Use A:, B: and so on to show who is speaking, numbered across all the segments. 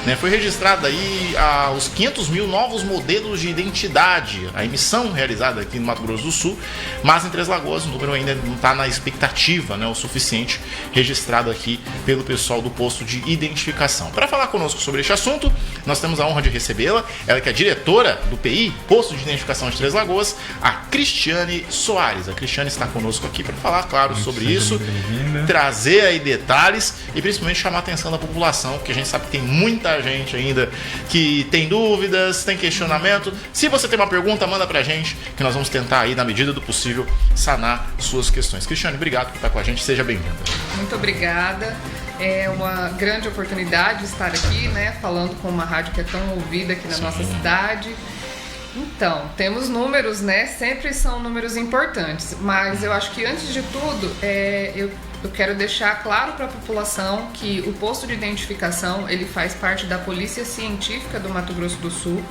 A: né? Foi registrado aí os 500 mil novos modelos de identidade, a emissão realizada aqui no Mato Grosso do Sul, mas em Três Lagoas o número ainda não está na expectativa, né, o suficiente, registrado aqui pelo pessoal do posto de identificação. Para falar conosco sobre este assunto, nós temos a honra de recebê-la, ela que é diretora do PI, Posto de Identificação de Três Lagoas, a Cristiane Soares. A Cristiane está conosco aqui para falar, claro, sobre isso, trazer aí detalhes e principalmente chamar a atenção da população, porque a gente sabe que tem muita gente ainda que tem dúvidas, tem questionamento. Se você tem uma pergunta, manda pra gente, que nós vamos tentar aí, na medida do possível, sanar suas questões. Cristiane, obrigado por estar com a gente, seja bem-vinda.
B: Muito obrigada. É uma grande oportunidade estar aqui, né, falando com uma rádio que é tão ouvida aqui na nossa cidade. Então, temos números, né? Sempre são números importantes, mas eu acho que antes de tudo, eu quero deixar claro para a população que o posto de identificação, ele faz parte da Polícia Científica do Mato Grosso do Sul.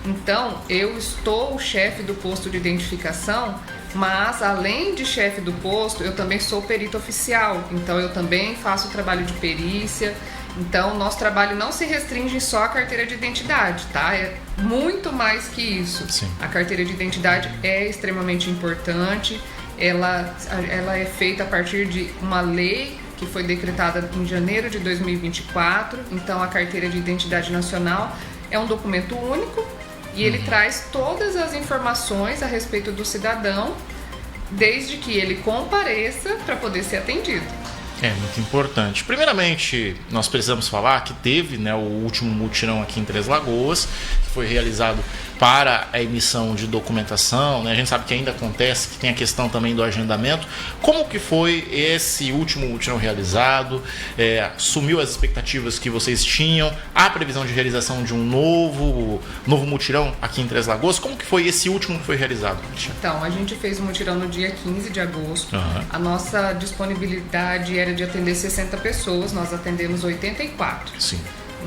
B: Então, eu estou o chefe do posto de identificação, mas além de chefe do posto, eu também sou perito oficial, então eu também faço trabalho de perícia. Então, nosso trabalho não se restringe só à carteira de identidade, tá? É muito mais que isso.
A: Sim.
B: A carteira de identidade é extremamente importante, ela é feita a partir de uma lei que foi decretada em janeiro de 2024. Então, a carteira de identidade nacional é um documento único e ele traz todas as informações a respeito do cidadão, desde que ele compareça para poder ser atendido.
A: É muito importante. Primeiramente, nós precisamos falar que teve, né, o último mutirão aqui em Três Lagoas, que foi realizado para a emissão de documentação, né? A gente sabe que ainda acontece, que tem a questão também do agendamento. Como que foi esse último mutirão realizado? Sumiu as expectativas que vocês tinham? Há previsão de realização de um novo mutirão aqui em Três Lagoas? Como que foi esse último que foi realizado, Cristiane?
B: Então, a gente fez o mutirão no dia 15 de agosto. A nossa disponibilidade era de atender 60 pessoas, nós atendemos 84.
A: Sim.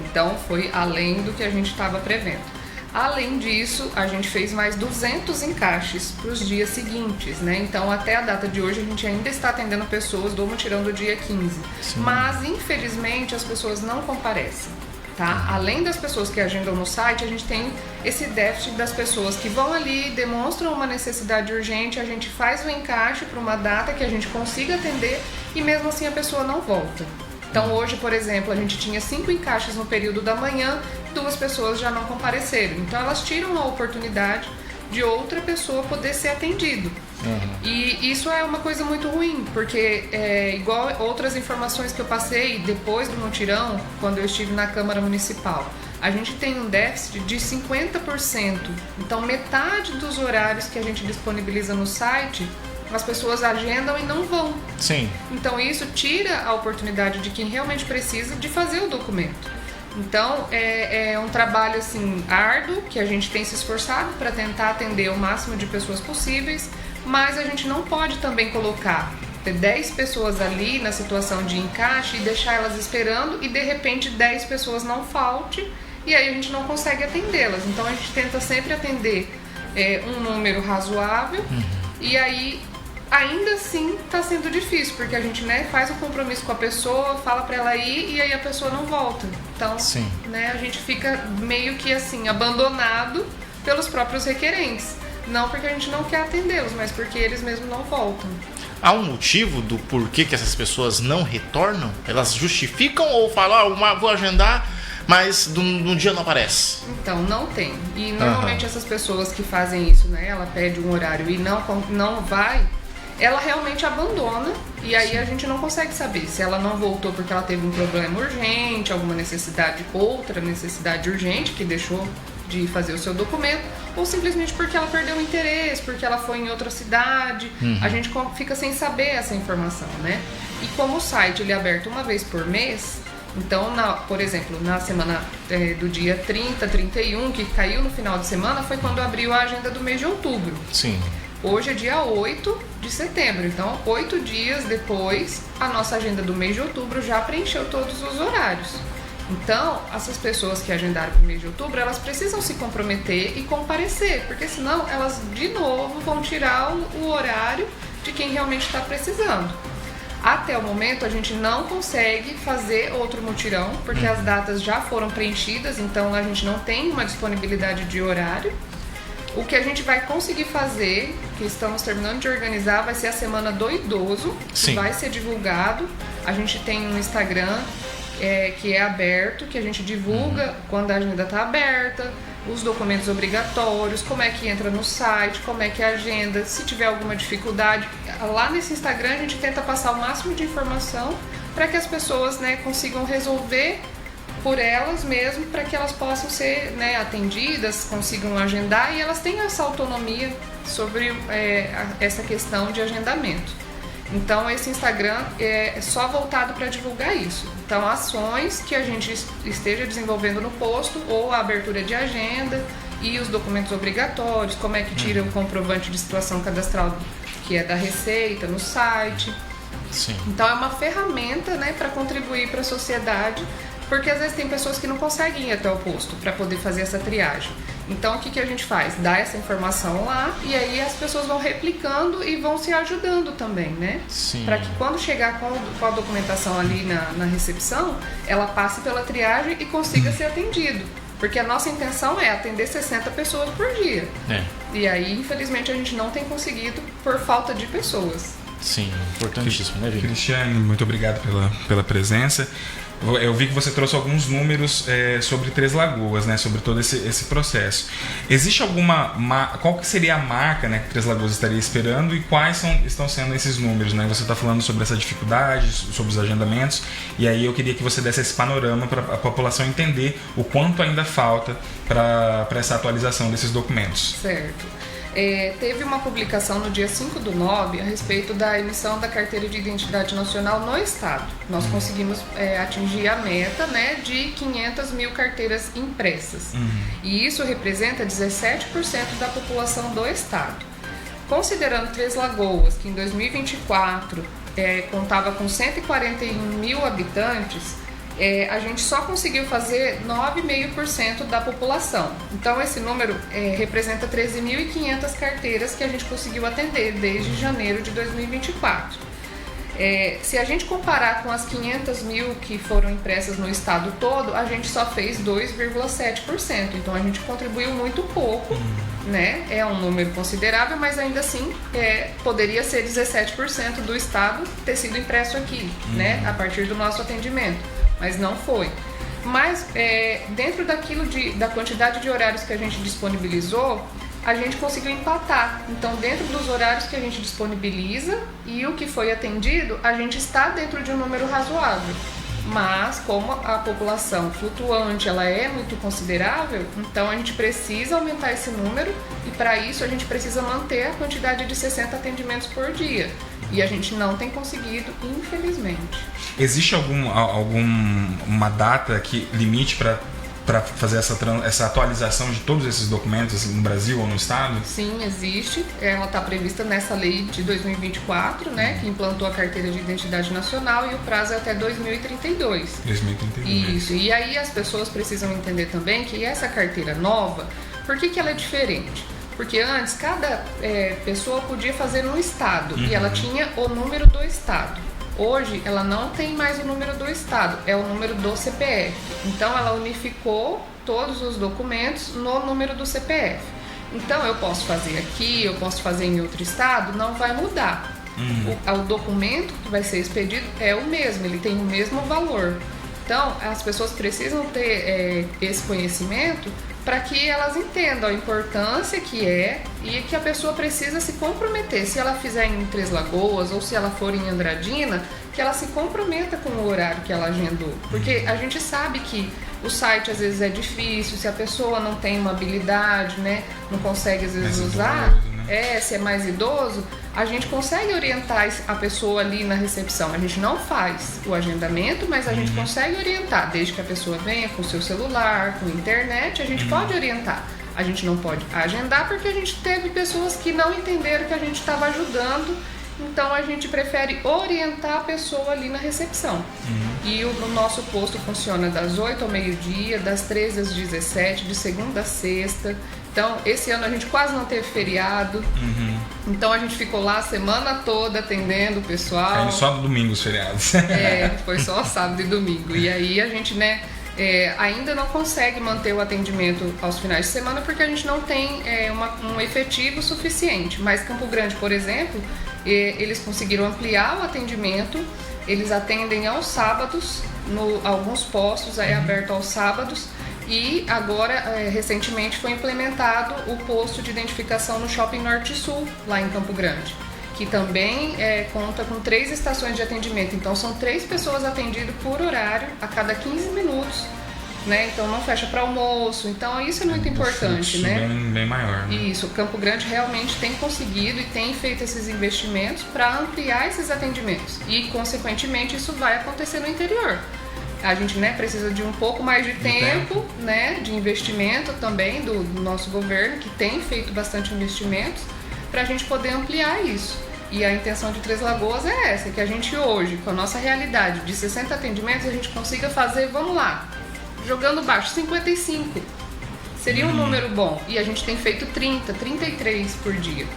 B: Então, foi além do que a gente estava prevendo. Além disso, a gente fez mais 200 encaixes para os dias seguintes, né? Então, até a data de hoje, a gente ainda está atendendo pessoas do mutirão do dia 15.
A: Sim.
B: Mas, infelizmente, as pessoas não comparecem, tá? Além das pessoas que agendam no site, a gente tem esse déficit das pessoas que vão ali, demonstram uma necessidade urgente, a gente faz o encaixe para uma data que a gente consiga atender e mesmo assim a pessoa não volta. Então hoje, por exemplo, a gente tinha 5 encaixes no período da manhã, 2 pessoas já não compareceram. Então elas tiram a oportunidade de outra pessoa poder ser atendido. E isso é uma coisa muito ruim, porque igual outras informações que eu passei depois do mutirão, quando eu estive na Câmara Municipal, a gente tem um déficit de 50%. Então metade dos horários que a gente disponibiliza no site, as pessoas agendam e não vão.
A: Sim.
B: Então isso tira a oportunidade de quem realmente precisa de fazer o documento. Então é um trabalho assim árduo que a gente tem se esforçado para tentar atender o máximo de pessoas possíveis, mas a gente não pode também colocar 10 pessoas ali na situação de encaixe e deixar elas esperando e de repente 10 pessoas não falte e aí a gente não consegue atendê-las. Então a gente tenta sempre atender um número razoável e aí ainda assim está sendo difícil, porque a gente, né, faz um compromisso com a pessoa, fala para ela ir e aí a pessoa não volta. Então, né, a gente fica meio que assim, abandonado pelos próprios requerentes. Não porque a gente não quer atendê-los, mas porque eles mesmos não voltam.
A: Há um motivo do porquê que essas pessoas não retornam? Elas justificam ou falam, vou agendar, mas no dia não aparece?
B: Então, não tem. E normalmente essas pessoas que fazem isso, né, ela pede um horário e não vai, ela realmente abandona e aí a gente não consegue saber se ela não voltou porque ela teve um problema urgente, alguma necessidade, outra necessidade urgente que deixou de fazer o seu documento, ou simplesmente porque ela perdeu o interesse, porque ela foi em outra cidade. A gente fica sem saber essa informação, né? E como o site ele é aberto uma vez por mês, então, por exemplo, na semana do dia 30, 31, que caiu no final de semana, foi quando abriu a agenda do mês de outubro.
A: Sim.
B: Hoje é dia 8 de setembro, então 8 dias depois, a nossa agenda do mês de outubro já preencheu todos os horários. Então, essas pessoas que agendaram para o mês de outubro, elas precisam se comprometer e comparecer, porque senão elas de novo vão tirar o horário de quem realmente está precisando. Até o momento a gente não consegue fazer outro mutirão, porque as datas já foram preenchidas, então a gente não tem uma disponibilidade de horário. O que a gente vai conseguir fazer, que estamos terminando de organizar, vai ser a Semana do Idoso, que vai ser divulgado. A gente tem um Instagram que é aberto, que a gente divulga quando a agenda está aberta, os documentos obrigatórios, como é que entra no site, como é que é a agenda, se tiver alguma dificuldade. Lá nesse Instagram a gente tenta passar o máximo de informação para que as pessoas, né, consigam resolver por elas mesmo, para que elas possam ser, né, atendidas, consigam agendar e elas tenham essa autonomia sobre essa questão de agendamento. Então esse Instagram é só voltado para divulgar isso. Então ações que a gente esteja desenvolvendo no posto, ou a abertura de agenda e os documentos obrigatórios, como é que tira o comprovante de situação cadastral que é da Receita no site.
A: Sim.
B: Então é uma ferramenta, né, para contribuir para a sociedade, porque às vezes tem pessoas que não conseguem ir até o posto para poder fazer essa triagem. Então o que a gente faz? Dá essa informação lá e aí as pessoas vão replicando e vão se ajudando também, né? Para que quando chegar com a documentação ali na recepção, ela passe pela triagem e consiga ser atendido. Porque a nossa intenção é atender 60 pessoas por dia. E aí, infelizmente, a gente não tem conseguido por falta de pessoas.
A: Sim, importantíssimo, né, Vini?
C: Cristiane, muito obrigado pela presença. Eu vi que você trouxe alguns números sobre Três Lagoas, né, sobre todo esse processo. Existe qual que seria a marca, né, que Três Lagoas estaria esperando e quais estão sendo esses números, né? Você está falando sobre essa dificuldade, sobre os agendamentos, e aí eu queria que você desse esse panorama para a população entender o quanto ainda falta para essa atualização desses documentos.
B: Certo. Teve uma publicação no dia 5/9 a respeito da emissão da Carteira de Identidade Nacional no Estado. Nós conseguimos atingir a meta, né, de 500 mil carteiras impressas. E isso representa 17% da população do Estado. Considerando Três Lagoas, que em 2024 contava com 141 mil habitantes, a gente só conseguiu fazer 9,5% da população. Então esse número representa 13.500 carteiras que a gente conseguiu atender desde janeiro de 2024. Se a gente comparar com as 500 mil que foram impressas no estado todo, a gente só fez 2,7%. Então a gente contribuiu muito pouco, né? É um número considerável, mas ainda assim poderia ser 17% do estado ter sido impresso aqui, né? A partir do nosso atendimento. Mas não foi. Mas dentro da quantidade de horários que a gente disponibilizou, a gente conseguiu empatar. Então, dentro dos horários que a gente disponibiliza e o que foi atendido, a gente está dentro de um número razoável. Mas, como a população flutuante ela é muito considerável, então a gente precisa aumentar esse número e, para isso, a gente precisa manter a quantidade de 60 atendimentos por dia. E a gente não tem conseguido, infelizmente.
C: Existe alguma data limite para fazer essa atualização de todos esses documentos no Brasil ou no Estado?
B: Sim, existe. Ela está prevista nessa lei de 2024, né, que implantou a Carteira de Identidade Nacional, e o prazo é até 2032.
C: 2032.
B: Isso. E aí as pessoas precisam entender também que essa carteira nova, por que ela é diferente? Porque antes cada pessoa podia fazer no estado e ela tinha o número do estado. Hoje ela não tem mais o número do estado, é o número do CPF. Então ela unificou todos os documentos no número do CPF. Então eu posso fazer aqui, eu posso fazer em outro estado, não vai mudar. O documento que vai ser expedido é o mesmo, ele tem o mesmo valor. Então as pessoas precisam ter esse conhecimento para que elas entendam a importância que é e que a pessoa precisa se comprometer. Se ela fizer em Três Lagoas ou se ela for em Andradina, que ela se comprometa com o horário que ela agendou. Porque a gente sabe que o site às vezes é difícil, se a pessoa não tem uma habilidade, né, não consegue às vezes usar, se é mais idoso, a gente consegue orientar a pessoa ali na recepção. A gente não faz o agendamento, mas a gente consegue orientar, desde que a pessoa venha com o seu celular, com internet, a gente pode orientar. A gente não pode agendar porque a gente teve pessoas que não entenderam que a gente estava ajudando, então a gente prefere orientar a pessoa ali na recepção. E o nosso posto funciona das 8 ao meio-dia, das 13 às 17, de segunda a sexta. Então, esse ano a gente quase não teve feriado. Então, a gente ficou lá a semana toda atendendo o pessoal.
C: Caindo só no domingo os feriados.
B: Foi só sábado e domingo. E aí a gente, ainda não consegue manter o atendimento aos finais de semana porque a gente não tem um efetivo suficiente. Mas Campo Grande, por exemplo, eles conseguiram ampliar o atendimento. Eles atendem aos sábados, alguns postos abertos aos sábados. E agora, recentemente, foi implementado o posto de identificação no Shopping Norte e Sul, lá em Campo Grande, que também conta com 3 estações de atendimento. Então, são 3 pessoas atendidas por horário a cada 15 minutos, né? Então, não fecha para almoço. Então, isso é muito importante, né?
C: Bem maior, né?
B: Isso. Campo Grande realmente tem conseguido e tem feito esses investimentos para ampliar esses atendimentos. E, consequentemente, isso vai acontecer no interior. A gente precisa de um pouco mais de tempo, de investimento também do nosso governo, que tem feito bastante investimentos, para a gente poder ampliar isso. E a intenção de Três Lagoas é essa, que a gente hoje, com a nossa realidade de 60 atendimentos, a gente consiga fazer, vamos lá, jogando baixo, 55. Seria um número bom. E a gente tem feito 30, 33 por dia.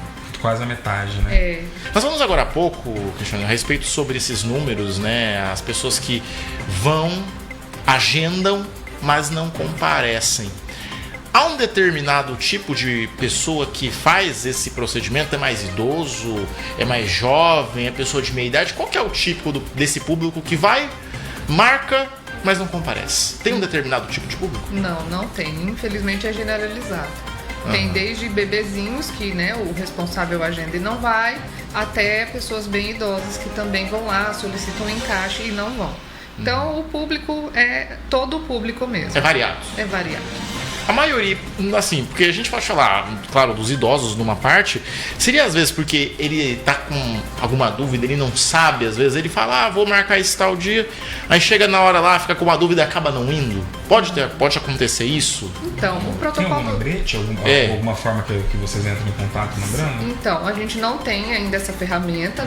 C: Quase a metade, né?
A: Nós falamos agora há pouco, Cristiano, a respeito sobre esses números, né? As pessoas que vão, agendam, mas não comparecem. Há um determinado tipo de pessoa que faz esse procedimento? É mais idoso? É mais jovem? É pessoa de meia idade? Qual que é o tipo desse público que vai, marca, mas não comparece? Tem um determinado tipo de público?
B: Não tem. Infelizmente é generalizado. Tem desde bebezinhos que o responsável agenda e não vai, até pessoas bem idosas que também vão lá, solicitam um encaixe e não vão. Então o público é todo o público mesmo.
A: É variado.
B: É variado.
A: A maioria, assim, porque a gente pode falar, claro, dos idosos numa parte, seria às vezes porque ele tá com alguma dúvida, ele não sabe, às vezes ele fala, vou marcar esse tal dia, aí chega na hora lá, fica com uma dúvida e acaba não indo. Pode acontecer isso?
B: Então, o protocolo...
C: Tem algum lembrete? Alguma forma que vocês entram em contato lembrando?
B: Então, a gente não tem ainda essa ferramenta,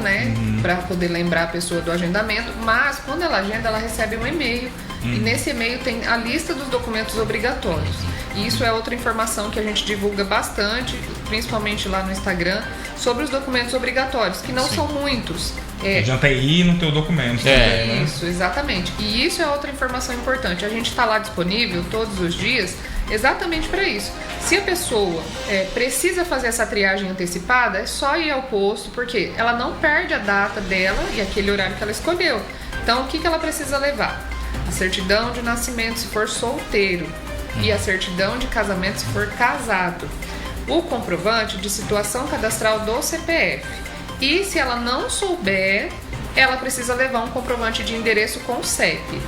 B: para poder lembrar a pessoa do agendamento, mas quando ela agenda, ela recebe um e-mail. E nesse e-mail tem a lista dos documentos obrigatórios. E isso é outra informação que a gente divulga bastante, principalmente lá no Instagram, sobre os documentos obrigatórios, que não são muitos.
C: Não adianta ir no teu documento também, né?
B: Isso, exatamente. E isso é outra informação importante. A gente está lá disponível todos os dias exatamente para isso. Se a pessoa precisa fazer essa triagem antecipada, é só ir ao posto, porque ela não perde a data dela e aquele horário que ela escolheu. Então, o que ela precisa levar? A certidão de nascimento se for solteiro e a certidão de casamento se for casado. O comprovante de situação cadastral do CPF. E se ela não souber, ela precisa levar um comprovante de endereço com CEP.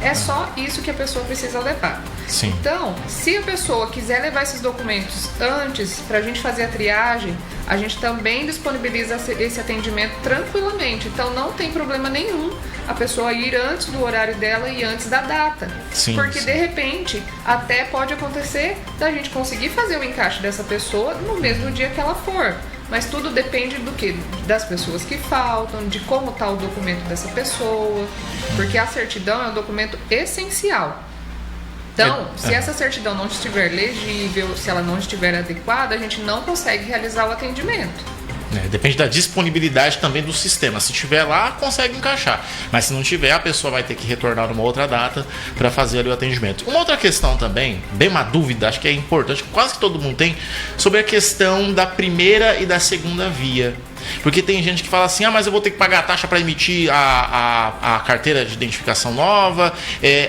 B: É só isso que a pessoa precisa levar.
A: Sim.
B: Então, se a pessoa quiser levar esses documentos antes, para a gente fazer a triagem, a gente também disponibiliza esse atendimento tranquilamente. Então, não tem problema nenhum a pessoa ir antes do horário dela e antes da data.
A: Sim,
B: porque,
A: sim.
B: de repente, até pode acontecer da gente conseguir fazer o encaixe dessa pessoa no mesmo dia que ela for. Mas tudo depende do quê? Das pessoas que faltam, de como está o documento dessa pessoa. Porque a certidão é um documento essencial. Então, se essa certidão não estiver legível, se ela não estiver adequada, a gente não consegue realizar o atendimento.
A: Depende da disponibilidade também do sistema. Se tiver lá, consegue encaixar. Mas se não tiver, a pessoa vai ter que retornar numa outra data para fazer ali o atendimento. Uma outra questão também, bem uma dúvida, acho que é importante, quase que todo mundo tem, sobre a questão da primeira e da segunda via. Porque tem gente que fala assim, mas eu vou ter que pagar a taxa para emitir a carteira de identificação nova.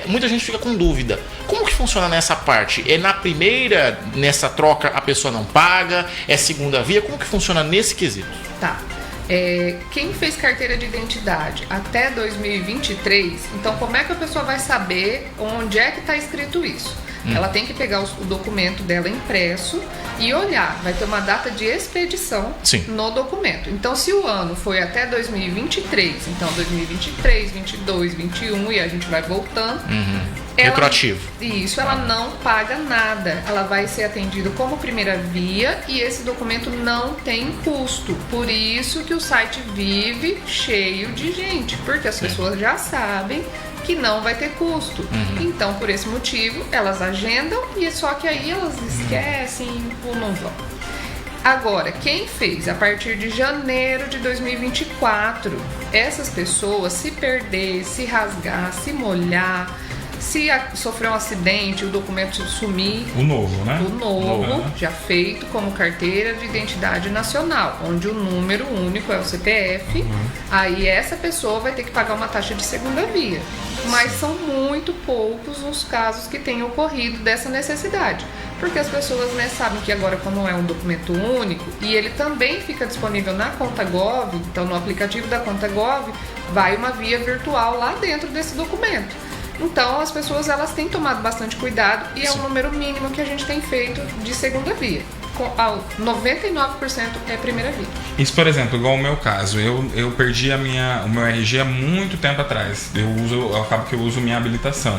A: Muita gente fica com dúvida. Como que funciona nessa parte? É na primeira, nessa troca, a pessoa não paga? É segunda via? Como que funciona nesse quesito?
B: Tá. Quem fez carteira de identidade até 2023, então como é que a pessoa vai saber onde é que está escrito isso? Ela tem que pegar o documento dela impresso e olhar. Vai ter uma data de expedição no documento. Então, se o ano foi até 2023, então 2023, 22, 21 e a gente vai voltando.
A: Retroativo.
B: Isso, ela não paga nada. Ela vai ser atendida como primeira via e esse documento não tem custo. Por isso que o site vive cheio de gente, porque as pessoas já sabem que não vai ter custo. Então, por esse motivo, elas agendam e só que aí elas esquecem ou não vão. Agora, quem fez a partir de janeiro de 2024, essas pessoas se perder, se rasgar, se molhar, se sofrer um acidente, o documento sumir...
C: O novo, né?
B: O novo, já feito como carteira de identidade nacional, onde o número único é o CPF, aí essa pessoa vai ter que pagar uma taxa de segunda via. Mas são muito poucos os casos que têm ocorrido dessa necessidade. Porque as pessoas, né, sabem que agora, como é um documento único, e ele também fica disponível na Conta Gov, então no aplicativo da Conta Gov, vai uma via virtual lá dentro desse documento. Então, as pessoas elas têm tomado bastante cuidado e é um número mínimo que a gente tem feito de segunda via. 99% é primeira via.
C: Isso, por exemplo, igual o meu caso, eu perdi o meu RG há muito tempo atrás. Eu acabo que eu uso minha habilitação.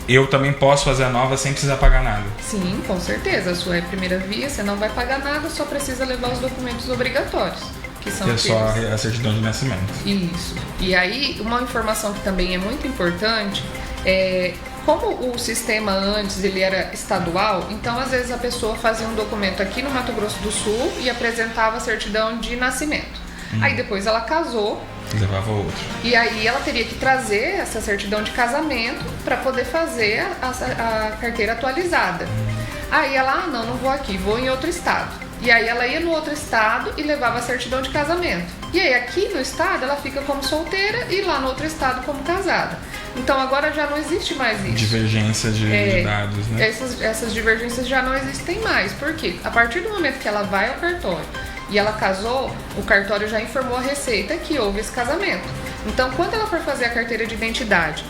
C: Eu também posso fazer a nova sem precisar pagar nada.
B: Sim, com certeza. A sua é primeira via, você não vai pagar nada, só precisa levar os documentos obrigatórios. Que são
C: só a certidão de nascimento.
B: Isso. E aí, uma informação que também é muito importante é... Como o sistema antes ele era estadual, então às vezes a pessoa fazia um documento aqui no Mato Grosso do Sul e apresentava a certidão de nascimento. Aí depois ela casou.
C: Levava outro.
B: E aí ela teria que trazer essa certidão de casamento para poder fazer a carteira atualizada. Aí ela, não vou aqui, vou em outro estado. E aí ela ia no outro estado e levava a certidão de casamento. E aí aqui no estado ela fica como solteira e lá no outro estado como casada. Então agora já não existe mais isso.
C: Divergência de dados, né?
B: Essas divergências já não existem mais. Por quê? A partir do momento que ela vai ao cartório e ela casou, o cartório já informou a Receita que houve esse casamento. Então quando ela for fazer a carteira de identidade,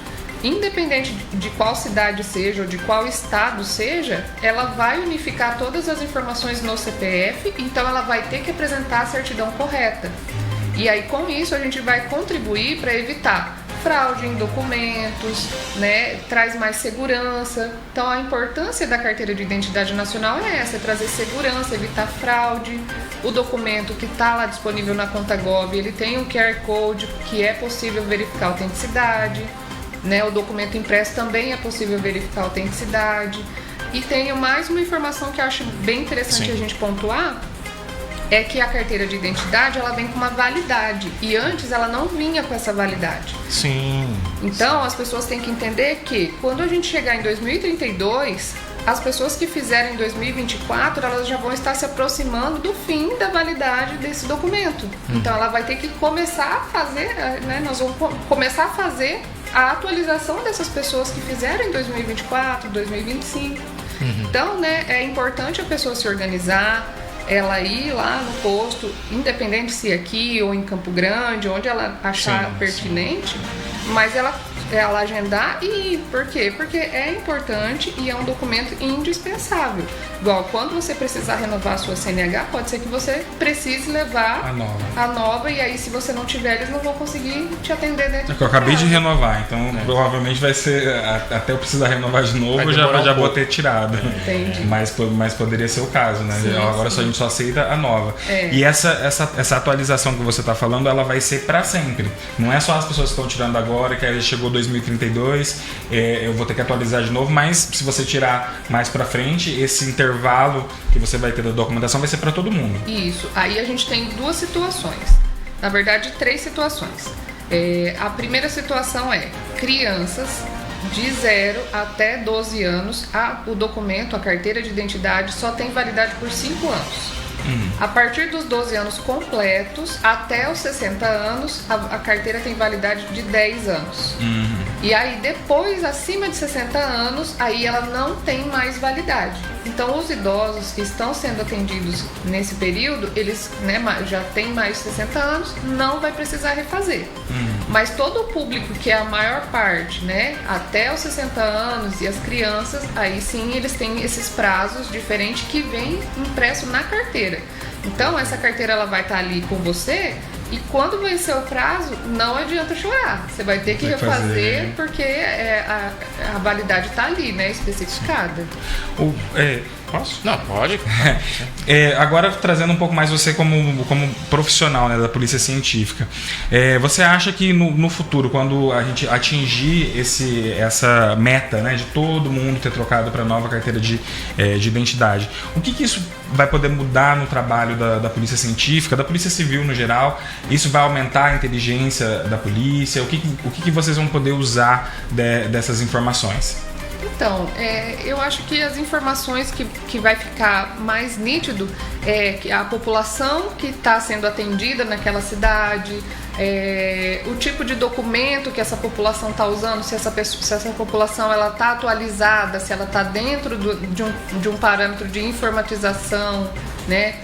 B: independente de qual cidade seja ou de qual estado seja, ela vai unificar todas as informações no CPF, então ela vai ter que apresentar a certidão correta. E aí com isso a gente vai contribuir para evitar fraude em documentos, né? Traz mais segurança. Então a importância da carteira de identidade nacional é essa, é trazer segurança, evitar fraude. O documento que está lá disponível na Conta Gov, ele tem um QR Code que é possível verificar a autenticidade, né? O documento impresso também é possível verificar a autenticidade. E tenho mais uma informação que eu acho bem interessante a gente pontuar, é que a carteira de identidade ela vem com uma validade e antes ela não vinha com essa validade.
A: Sim.
B: Então as pessoas têm que entender que quando a gente chegar em 2032, as pessoas que fizeram em 2024 elas já vão estar se aproximando do fim da validade desse documento. Então ela vai ter que começar a fazer, né? Nós vamos começar a fazer a atualização dessas pessoas que fizeram em 2024, 2025. Então, né? É importante a pessoa se organizar. Ela ir lá no posto, independente se aqui ou em Campo Grande, onde ela achar pertinente, mas ela agendar e ir. Por quê? Porque é importante e é um documento indispensável. Igual quando você precisar renovar a sua CNH, pode ser que você precise levar a nova e aí se você não tiver, eles não vão conseguir te atender dentro
C: eu acabei de renovar, então provavelmente vai ser, até eu precisar renovar de novo, eu já vou ter tirado.
B: Entendi.
C: Mas poderia ser o caso, né?
B: Sim,
C: agora só a gente só aceita a nova. E essa atualização que você está falando, ela vai ser para sempre. Não é só as pessoas que estão tirando agora, que aí chegou 2032, eu vou ter que atualizar de novo, mas se você tirar mais para frente, esse intervalo que você vai ter da documentação vai ser para todo mundo.
B: Isso. Aí a gente tem duas situações. Na verdade, 3 situações. A primeira situação é crianças de 0 até 12 anos, o documento, a carteira de identidade, só tem validade por 5 anos. A partir dos 12 anos completos, até os 60 anos, a carteira tem validade de 10 anos. E aí depois, acima de 60 anos, aí ela não tem mais validade. Então os idosos que estão sendo atendidos nesse período, eles, né, já têm mais de 60 anos, não vai precisar refazer. Mas todo o público, que é a maior parte, né, até os 60 anos e as crianças, aí sim eles têm esses prazos diferentes que vem impresso na carteira. Então essa carteira ela vai estar ali com você e quando vencer o prazo, não adianta chorar. Você vai ter que refazer porque a validade está ali, né, especificada.
C: Posso?
A: Não, pode.
C: Agora, trazendo um pouco mais você como profissional, né, da polícia científica. Você acha que no futuro, quando a gente atingir essa meta, né, de todo mundo ter trocado para a nova carteira de identidade, o que isso vai poder mudar no trabalho da polícia científica, da polícia civil no geral? Isso vai aumentar a inteligência da polícia? O que vocês vão poder usar dessas informações?
B: Então, eu acho que as informações que vai ficar mais nítido é que a população que está sendo atendida naquela cidade, o tipo de documento que essa população está usando, se essa população ela está atualizada, se ela está dentro de um parâmetro de informatização, né?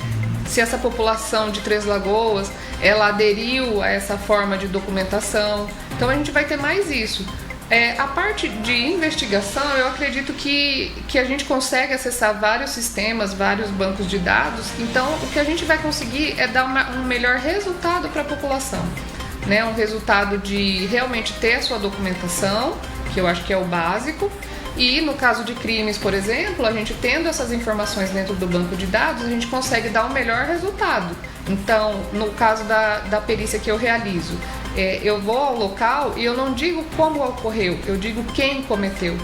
B: Se essa população de Três Lagoas ela aderiu a essa forma de documentação. Então a gente vai ter mais isso. A parte de investigação, eu acredito que a gente consegue acessar vários sistemas, vários bancos de dados. Então, o que a gente vai conseguir é dar um melhor resultado para a população, né? Um resultado de realmente ter a sua documentação, que eu acho que é o básico. E no caso de crimes, por exemplo, a gente tendo essas informações dentro do banco de dados, a gente consegue dar um melhor resultado. Então, no caso da perícia que eu realizo, eu vou ao local e eu não digo como ocorreu, eu digo quem cometeu.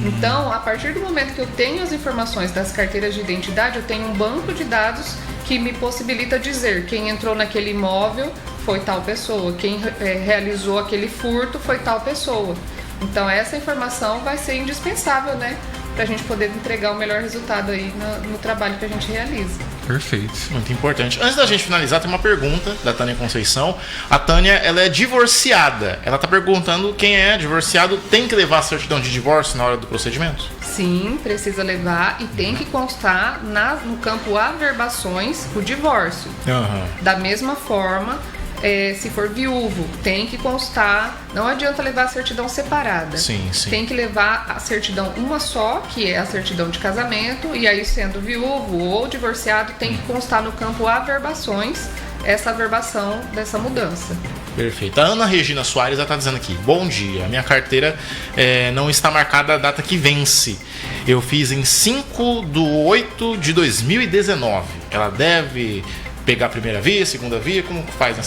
B: Então, a partir do momento que eu tenho as informações das carteiras de identidade, eu tenho um banco de dados que me possibilita dizer quem entrou naquele imóvel foi tal pessoa, quem realizou aquele furto foi tal pessoa. Então, essa informação vai ser indispensável, né? Para a gente poder entregar o melhor resultado aí no trabalho que a gente realiza.
C: Perfeito.
A: Muito importante. Antes da gente finalizar, tem uma pergunta da Tânia Conceição. A Tânia, ela é divorciada. Ela está perguntando quem é divorciado tem que levar a certidão de divórcio na hora do procedimento?
B: Sim, precisa levar e tem que constar no campo averbações o divórcio. Da mesma forma, se for viúvo, tem que constar. Não adianta levar a certidão separada.
A: Sim.
B: Tem que levar a certidão uma só, que é a certidão de casamento, e aí sendo viúvo ou divorciado, tem que constar no campo averbações essa averbação dessa mudança.
A: Perfeito. A Ana Regina Soares está dizendo aqui: bom dia, minha carteira não está marcada a data que vence. Eu fiz em 5/8/2019. Ela deve pegar a primeira via, segunda via? Como faz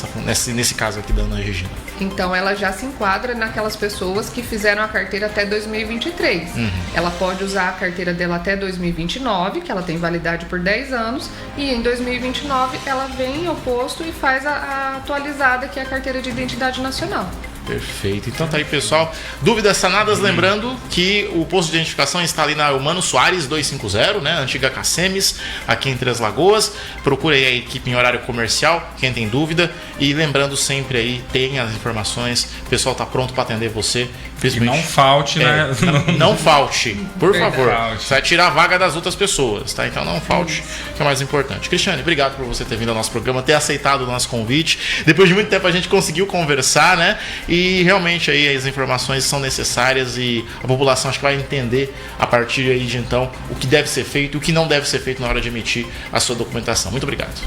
A: nesse caso aqui da Ana Regina?
B: Então, ela já se enquadra naquelas pessoas que fizeram a carteira até 2023. Ela pode usar a carteira dela até 2029, que ela tem validade por 10 anos, e em 2029 ela vem ao posto e faz a atualizada, que é a carteira de identidade nacional.
A: Perfeito. Então tá aí, pessoal. Dúvidas sanadas, lembrando que o posto de identificação está ali na Humano Soares 250, né? Antiga Cacemes, aqui em Três Lagoas. Procure aí a equipe em horário comercial, quem tem dúvida. E lembrando sempre aí, tem as informações. O pessoal tá pronto para atender você.
C: E não falte, né?
A: Não falte, por favor.
C: Falte.
A: Você vai tirar a vaga das outras pessoas, tá? Então não falte, que é o mais importante. Cristiane, obrigado por você ter vindo ao nosso programa, ter aceitado o nosso convite. Depois de muito tempo a gente conseguiu conversar, né? E realmente aí as informações são necessárias e a população acho que vai entender a partir aí de então o que deve ser feito e o que não deve ser feito na hora de emitir a sua documentação. Muito obrigado.